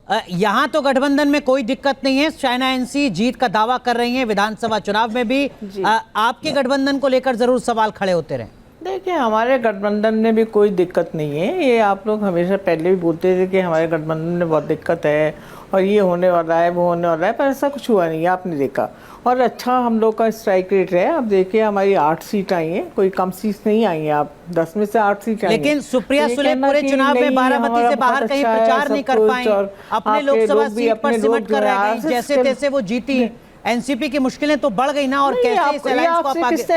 यहाँ तो गठबंधन में कोई दिक्कत नहीं है, चाइना एनसी जीत का दावा कर रही है, विधानसभा चुनाव में भी आपके गठबंधन को लेकर जरूर सवाल खड़े होते रहे। देखिए, हमारे गठबंधन में भी कोई दिक्कत नहीं है। ये आप लोग हमेशा पहले भी बोलते थे कि हमारे गठबंधन में बहुत दिक्कत है और ये होने वाला है, वो होने वाला है, पर ऐसा कुछ हुआ नहीं है, आपने देखा। और अच्छा हम लोग का स्ट्राइक रेट है। अब देखिए, हमारी 8 सीट आई हैं, कोई कम सीट नहीं आई हैं। आप 10 में से 8 सीट आई हैं। लेकिन सुप्रिया सुले पूरे चुनाव में बारामती से बाहर कहीं प्रचार नहीं कर पाई, अपने लोकसभा सीट पर सिमट कर रह गई, जैसे तैसे वो जीती। एनसीपी की मुश्किलें तो बढ़ गई ना। और कैसे इस अलायंस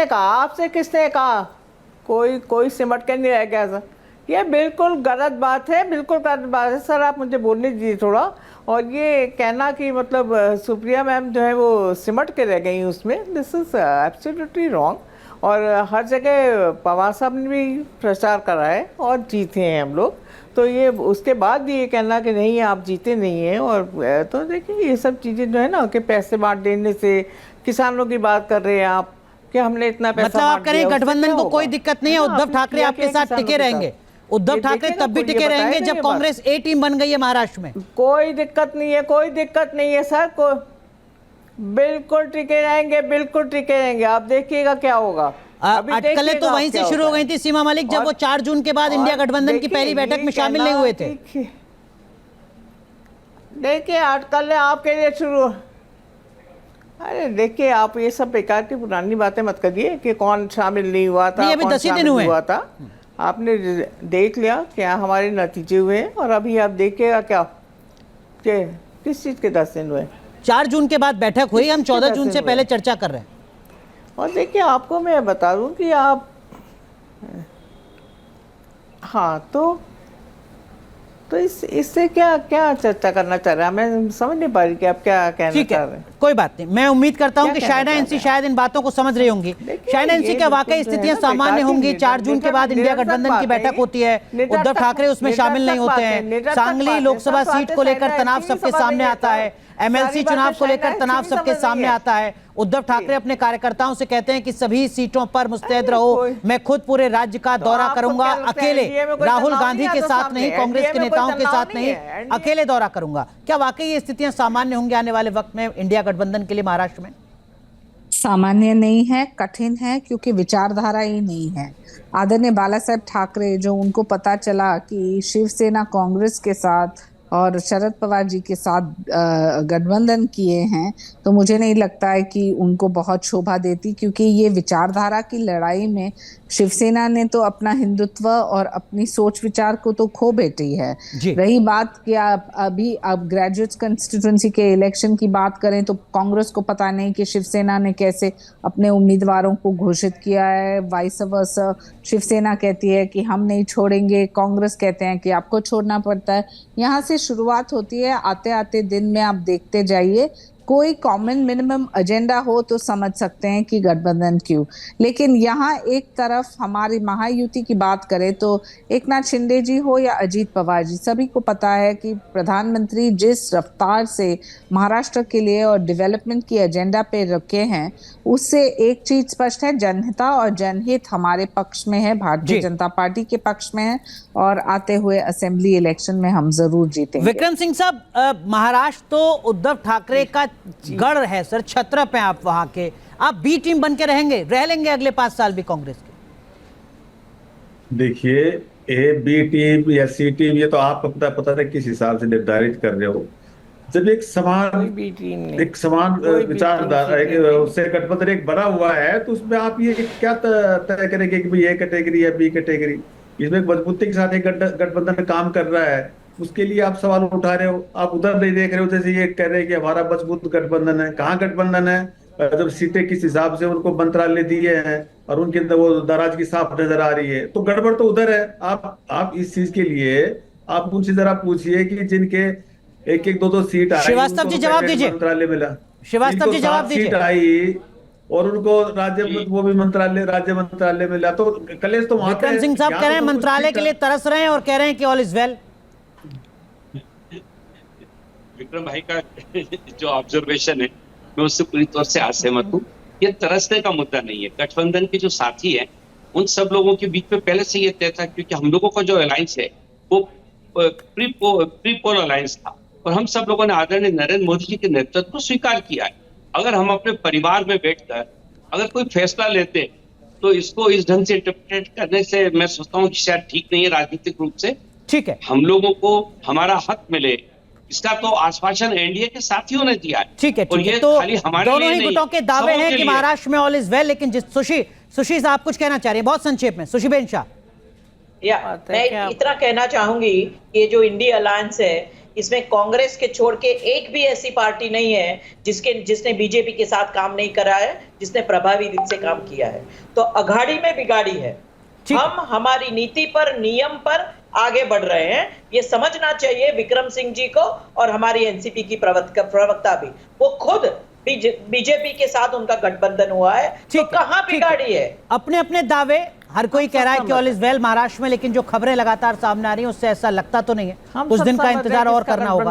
को आपसे किसने कहा? कोई सिमट के नहीं रह गया सर। ये बिल्कुल गलत बात है, बिल्कुल गलत बात है सर। आप मुझे बोलने दीजिए थोड़ा। और ये कहना कि मतलब सुप्रिया मैम जो है वो सिमट के रह गई उसमें, दिस इज एब्सोल्युटली रॉन्ग। और हर जगह पवार साहब ने भी प्रचार करा है और जीते हैं हम लोग। तो ये उसके बाद भी ये कहना कि नहीं आप जीते नहीं हैं। और तो देखिए, ये सब चीज़ें जो है ना कि पैसे बांट देने से, किसानों की बात कर रहे हैं आप कि हमने इतना पैसा मतलब आप कह रहे हैं गठबंधन को कोई दिक्कत नहीं है, उद्धव ठाकरे आपके साथ टिके रहेंगे। उद्धव ठाकरे तब भी टिके रहेंगे जब कांग्रेस ए टीम बन गई है महाराष्ट्र में। कोई दिक्कत नहीं है, कोई दिक्कत नहीं है सर। बिल्कुल टिके रहेंगे, बिल्कुल टिके रहेंगे। आप देखिएगा क्या होगा। अटकलें तो वहीं से शुरू हो गई थी सीमा मलिक, जब वो 4 जून के बाद इंडिया गठबंधन की पहली बैठक में शामिल नहीं हुए थे। देखिए, अटकलें आपके लिए शुरू। अरे देखिए, आप ये सब बेकार की पुरानी बातें मत करिए कि कौन शामिल नहीं हुआ था, अभी 10 दिन हुआ था। आपने देख लिया क्या हमारे नतीजे हुए, और अभी आप देखिएगा क्या किस चीज़ के 10 दिन हुए। 4 जून के बाद बैठक हुई, हम 14 जून से पहले चर्चा कर रहे हैं। और देखिए, आपको मैं बता दूं कि आप हाँ तो इससे क्या चर्चा करना चाह रहे हैं? मैं समझ नहीं पा रही कि आप क्या कहना चाह रहे हैं। कोई बात नहीं, मैं उम्मीद करता हूं कि चाइना एनसी शायद इन बातों को समझ रही होंगी। चाइना एनसी क्या वाकई स्थितियां सामान्य होंगी? 4 जून के बाद इंडिया गठबंधन की बैठक होती है, उद्धव ठाकरे उसमें शामिल नहीं होते हैं, सांगली लोकसभा सीट को लेकर तनाव सबके सामने आता है, एमएलसी चुनाव को लेकर तनाव सबके सामने आता है। उद्धव ठाकरे अपने कार्यकर्ताओं से कहते हैं कि सभी सीटों पर मुस्तैद रहो, मैं खुद पूरे राज्य का दौरा करूंगा, अकेले, राहुल गांधी के साथ नहीं, कांग्रेस के नेताओं के साथ नहीं, अकेले दौरा करूंगा। क्या वाकई ये स्थितियां सामान्य होंगी आने वाले वक्त में इंडिया गठबंधन के लिए महाराष्ट्र में? सामान्य नहीं है, कठिन है, क्योंकि विचारधारा ही नहीं है। आदरणीय बाला साहेब ठाकरे, जो उनको पता चला कि शिवसेना कांग्रेस के साथ और शरद पवार जी के साथ गठबंधन किए हैं, तो मुझे नहीं लगता है कि उनको बहुत शोभा देती, क्योंकि ये विचारधारा की लड़ाई में शिवसेना ने तो अपना हिंदुत्व और अपनी सोच विचार को तो खो बैठी है। रही बात कि आप ग्रेजुएट्स कंस्टिट्यूएंसी के इलेक्शन की बात करें तो कांग्रेस को पता नहीं कि शिवसेना ने कैसे अपने उम्मीदवारों को घोषित किया है, वाइस वर्सा। शिवसेना कहती है कि हम नहीं छोड़ेंगे, कांग्रेस कहते हैं कि आपको छोड़ना पड़ता है। यहाँ से शुरुआत होती है। आते आते दिन में आप देखते जाइए, कोई कॉमन मिनिमम एजेंडा हो तो समझ सकते हैं कि गठबंधन क्यों। लेकिन यहाँ एक तरफ हमारी महायुति की बात करें तो एक नाथ शिंदे जी हो या अजीत पवार जी, सभी को पता है कि प्रधानमंत्री जिस रफ्तार से महाराष्ट्र के लिए और डेवलपमेंट की एजेंडा पे रखे हैं, उससे एक चीज स्पष्ट है, जनहिता और जनहित हमारे पक्ष में है, भारतीय जनता पार्टी के पक्ष में है, और आते हुए असेंबली इलेक्शन में हम जरूर जीतेंगे। विक्रम सिंह साहब, महाराष्ट्र तो उद्धव ठाकरे का गढ़ है सर, छत्र पे आप वहां के, आप बी टीम बन के रह लेंगे अगले 5 साल भी कांग्रेस के? देखिए, ए बी टीम या सी टीम, ये तो आप पता है किस हिसाब से निर्धारित कर रहे हो। जब एक समान विचारधारा उससे गठबंधन एक बना हुआ है, तो उसमें आप ये क्या तय करेंगे कि भाई ए कैटेगरी या बी कैटेगरी? इसमें मजबूती के साथ एक गठबंधन काम कर रहा है, उसके लिए आप सवाल उठा रहे हो। आप उधर नहीं देख रहे हो, जैसे ये कह रहे हैं कि हमारा मजबूत गठबंधन है। कहाँ गठबंधन है? जब सीटें किस हिसाब से उनको मंत्रालय दिए हैं और उनके अंदर वो नाराजगी साफ नजर आ रही है, तो गड़बड़ तो उधर है। आप इस चीज के लिए आप उनसे जरा पूछिए कि जिनके 1-2 सीट आई, श्रीवास्तव जी जवाब दीजिए। मंत्रालय मिला, श्रीवास्तव जी जवाब दीजिए। सीट आई और उनको वो भी राज्य मंत्रालय मिला, तो कलेश तो वहां पे। विक्रम सिंह साहब कह रहे हैं मंत्रालय के लिए तरस रहे हैं और कह रहे हैं कि ऑल इज वेल। विक्रम भाई का जो ऑब्जर्वेशन है, मैं उससे पूरी तौर से असहमत हूँ। ये तरसने का मुद्दा नहीं है। गठबंधन के जो साथी हैं, उन सब लोगों के बीच में पहले से ये तय था, क्योंकि हम लोगों का जो अलायंस है वो प्री पोल अलायंस था। और हम सब लोगों ने आदरणीय नरेंद्र मोदी जी के नेतृत्व को स्वीकार किया है। अगर हम अपने परिवार में बैठकर अगर कोई फैसला लेते तो इसको इस ढंग से इंटरप्रेट करने से मैं सोचता हूँ कि शायद ठीक नहीं है राजनीतिक रूप से। ठीक है, हम लोगों को हमारा हक मिले, इसका तो आश्वासन एनडीए के साथियों ने दिया है। ठीक है, और ठीक है। ये तो खाली हमारे दोनों लिए ही नहीं, गुटों के दावे सबों हैं के कि लिए। महाराष्ट्र में ऑल इज वेल, लेकिन जिस सुशी साहब कुछ कहना चाह रही है बहुत संक्षेप में। सुशीबेन शाह, मैं इतना कहना चाहूंगी कि ये जो इंडिया अलायंस है इसमें कांग्रेस के छोड़ के एक भी ऐसी पार्टी नहीं है जिसने बीजेपी के साथ काम नहीं करा है, जिसने प्रभावी रूप से काम किया है। तो अघाड़ी में बिगाड़ी है। हम हमारी नीति पर, नियम पर आगे बढ़ रहे हैं, ये समझना चाहिए विक्रम सिंह जी को और हमारी एनसीपी की प्रवक्ता भी। वो खुद बीजेपी के साथ उनका गठबंधन हुआ है, तो कहां बिगाड़ी है? अपने अपने दावे, हर कोई कह रहा है कि ऑल इज वेल महाराष्ट्र में, लेकिन जो खबरें लगातार सामने आ रही हैं उससे ऐसा लगता तो नहीं है। कुछ दिन का इंतजार और करना होगा।